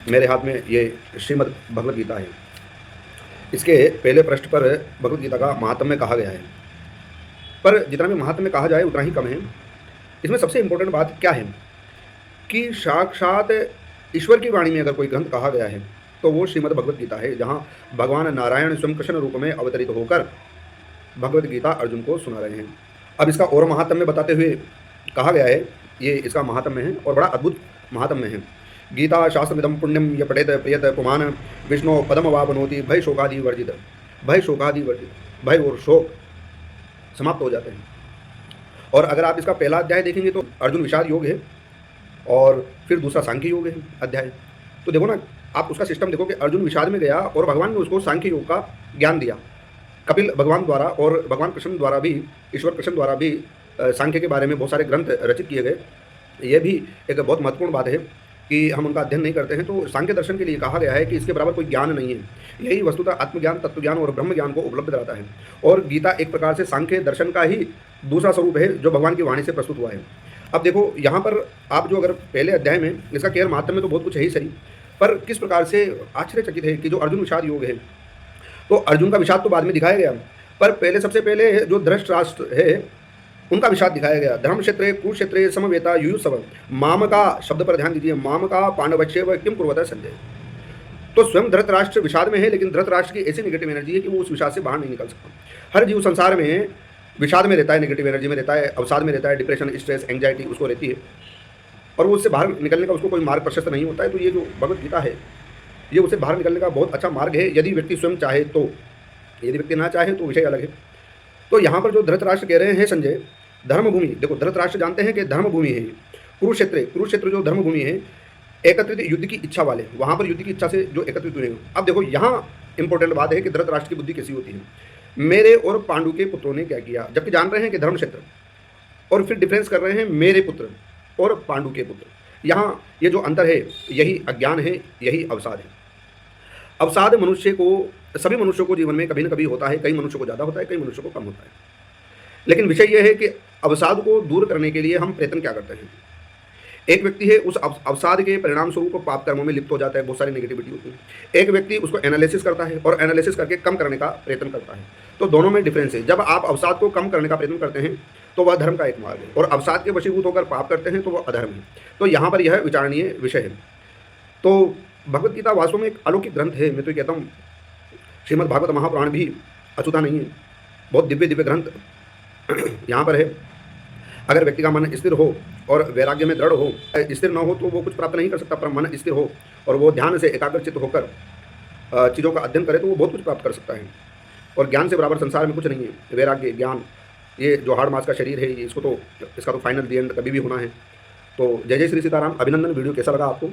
मेरे हाथ में ये श्रीमद् भगवद गीता है। इसके पहले पृष्ठ पर भगवद गीता का महात्म्य कहा गया है, पर जितना भी महात्म्य कहा जाए उतना ही कम है। इसमें सबसे इम्पोर्टेंट बात क्या है कि साक्षात ईश्वर की वाणी में अगर कोई ग्रंथ कहा गया है तो वो श्रीमद् भगवद गीता है, जहाँ भगवान नारायण स्वयं कृष्ण रूप में अवतरित होकर भगवद गीता अर्जुन को सुना रहे हैं। अब इसका और महात्म्य बताते हुए कहा गया है, ये इसका महात्म्य है और बड़ा अद्भुत महात्म्य है। गीता शास्त्रमिदं पुण्यम य पठेत प्रियत पुमान विष्णु पदम वापनोति भय शोकादि वर्जित। भय शोकादि वर्जित, भय और शोक समाप्त हो जाते हैं। और अगर आप इसका पहला अध्याय देखेंगे तो अर्जुन विषाद योग है और फिर दूसरा सांख्य योग है अध्याय। तो देखो ना, आप उसका सिस्टम देखो कि अर्जुन विषाद में गया और भगवान ने उसको सांख्य योग का ज्ञान दिया। कपिल भगवान द्वारा और भगवान कृष्ण द्वारा भी, ईश्वर कृष्ण द्वारा भी सांख्य के बारे में बहुत सारे ग्रंथ रचित किए गए। ये भी एक बहुत महत्वपूर्ण बात है कि हम उनका अध्ययन नहीं करते हैं। तो सांख्य दर्शन के लिए कहा गया है कि इसके बराबर कोई ज्ञान नहीं है। यही वस्तुतः आत्मज्ञान, तत्वज्ञान और ब्रह्म ज्ञान को उपलब्ध कराता है। और गीता एक प्रकार से सांख्य दर्शन का ही दूसरा स्वरूप है जो भगवान की वाणी से प्रस्तुत हुआ है। अब देखो यहाँ पर आप जो अगर पहले अध्याय में इसका केवल महात्म्य में तो बहुत कुछ है ही सही, पर किस प्रकार से आश्चर्यचकित है कि जो अर्जुन विषाद योग है, तो अर्जुन का विषाद तो बाद में दिखाया गया, पर पहले सबसे पहले जो धृतराष्ट्र है उनका विषाद दिखाया गया। धर्म क्षेत्रे कुरुक्षेत्रे समवेता युयुत्सव। माम का शब्द पर ध्यान दीजिए, माम का पांडवच्छेव किम कुर्वता संजय। तो स्वयं धृतराष्ट्र विषाद में है, लेकिन धृतराष्ट्र की ऐसी नेगेटिव एनर्जी है कि वो उस विषाद से बाहर नहीं निकल सकता। हर जीव संसार में विषाद में रहता है, नेगेटिव एनर्जी में रहता है, अवसाद में रहता है, डिप्रेशन, स्ट्रेस, एंग्जाइटी उसको रहती है, और वो उससे बाहर निकलने का उसको कोई मार्ग प्रशस्त नहीं होता है। तो ये जो भगवद गीता है ये उसे बाहर निकलने का बहुत अच्छा मार्ग है, यदि व्यक्ति स्वयं चाहे तो। यदि व्यक्ति ना चाहे तो विषय अलग है। तो यहाँ पर जो धृतराष्ट्र कह रहे हैं संजय, धर्मभूमि, देखो धृतराष्ट्र जानते हैं कि धर्मभूमि है कुरुक्षेत्र। कुरुक्षेत्र जो धर्मभूमि है, एकत्रित युद्ध की इच्छा वाले, वहाँ पर युद्ध की इच्छा से जो एकत्रित हुए। अब देखो यहाँ इंपॉर्टेंट बात है कि धृतराष्ट्र की बुद्धि कैसी होती है। मेरे और पांडु के पुत्रों ने क्या किया, जबकि जान रहे हैं कि धर्म क्षेत्र, और फिर डिफरेंस कर रहे हैं मेरे पुत्र और पांडु के पुत्र। यहाँ ये जो अंतर है यही अज्ञान है, यही अवसाद है। अवसाद मनुष्य को, सभी मनुष्यों को जीवन में कभी ना कभी होता है। कई मनुष्यों को ज़्यादा होता है, कई मनुष्यों को कम होता है। लेकिन विषय यह है कि अवसाद को दूर करने के लिए हम प्रयत्न क्या करते हैं। एक व्यक्ति है उस अवसाद के परिणाम स्वरूप पाप कर्मों में लिप्त हो जाता है, बहुत सारी नेगेटिविटी होती है। एक व्यक्ति उसको एनालिसिस करता है और एनालिसिस करके कम करने का प्रयत्न करता है। तो दोनों में डिफरेंस है। जब आप अवसाद को कम करने का प्रयत्न करते हैं तो वह धर्म का एक मार्ग है, और अवसाद के वशीभूत होकर पाप करते हैं तो वह अधर्म है। तो यहाँ पर यह विचारणीय विषय है। तो भगवद गीता वास्तव में एक अलौकिक ग्रंथ है। मैं तो कहता हूँ श्रीमद् भागवत महापुराण भी अछूता नहीं है, बहुत दिव्य दिव्य ग्रंथ यहाँ पर है। अगर व्यक्ति का मन स्थिर हो और वैराग्य में दृढ़ हो, स्थिर न हो तो वो कुछ प्राप्त नहीं कर सकता, पर मन स्थिर हो और वो ध्यान से एकाग्रचित होकर चीज़ों का अध्ययन करे तो वो बहुत कुछ प्राप्त कर सकता है। और ज्ञान से बराबर संसार में कुछ नहीं है। वैराग्य, ज्ञान, ये जो हाड़ मास का शरीर है, इसका तो फाइनल दी एंड कभी भी होना है। तो जय जय श्री सीताराम। अभिनंदन। वीडियो कैसा लगा आपको?